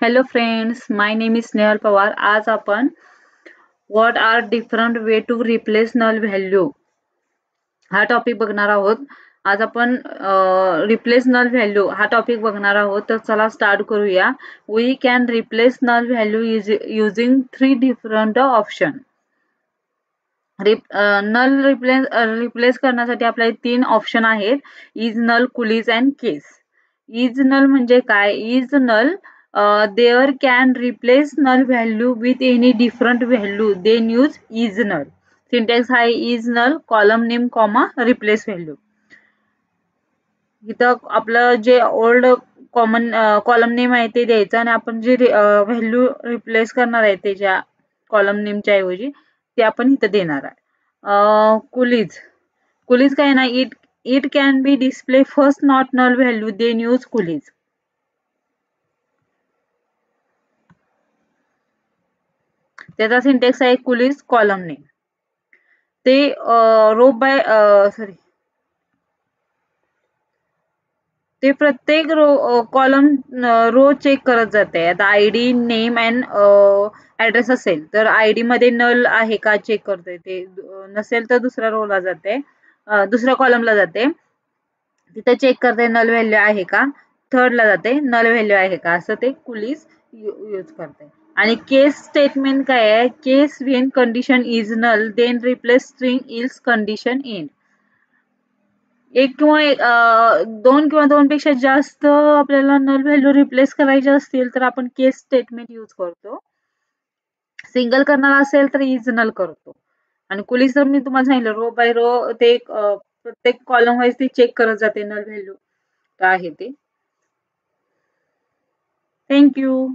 Hello friends, my name is Snehal Pawar. आज आपण what are different way to replace null value हा topic बघणार आहोत. आज आपण रिप्लेस नल व्हॅल्यू हा टॉपिक बघणार आहोत. तर चला स्टार्ट करूया. We can replace null value using 3 different option. Null replace करण्यासाठी आपल्याला 3 ऑप्शन आहेत. Is null, coalesce and case. Is null म्हणजे काय? Is null there can replace null value with any different value then use is null. Syntax आहे is null column name comma replace value. इथं आपलं जे old common column name आहे ते द्यायचं आणि आपण जे व्हॅल्यू रिप्लेस करणार आहे त्याच्या कॉलम नेमच्या ऐवजी ते आपण इथं देणार आहे. कुलीज कुलीज काय ना, it can be display first not null value then use coalesce. त्याचा सिंटॅक्स आहे कुलीज कॉलम नेम. ते रो बाय सॉरी ते प्रत्येक कॉलम रो चेक करत जाते. आता आयडी नेम अँड ऍड्रेस असेल तर आयडी मध्ये नल आहे का चेक करते. ते नसेल तर दुसऱ्या रोला जाते, दुसऱ्या कॉलमला जाते, तिथे चेक करते नल व्हॅल्यू आहे का. थर्डला जाते नल व्हॅल्यू आहे का, असं ते कुलीज यूज करते. आणि केस स्टेटमेंट काय आहे? Case when condition is null then replace string else condition in. एक किंवा दोन किंवा दोनपेक्षा जास्त आपल्याला नल व्हॅल्यू रिप्लेस करायचे असतील तर आपण केस स्टेटमेंट यूज करतो. सिंगल करणार असेल तर इज नल करतो. आणि कुलीज तर मी तुम्हाला सांगितलं रो बाय रो ते प्रत्येक कॉलम वाईज ते चेक करत जाते नल व्हॅल्यू काय आहे ते. थँक्यू.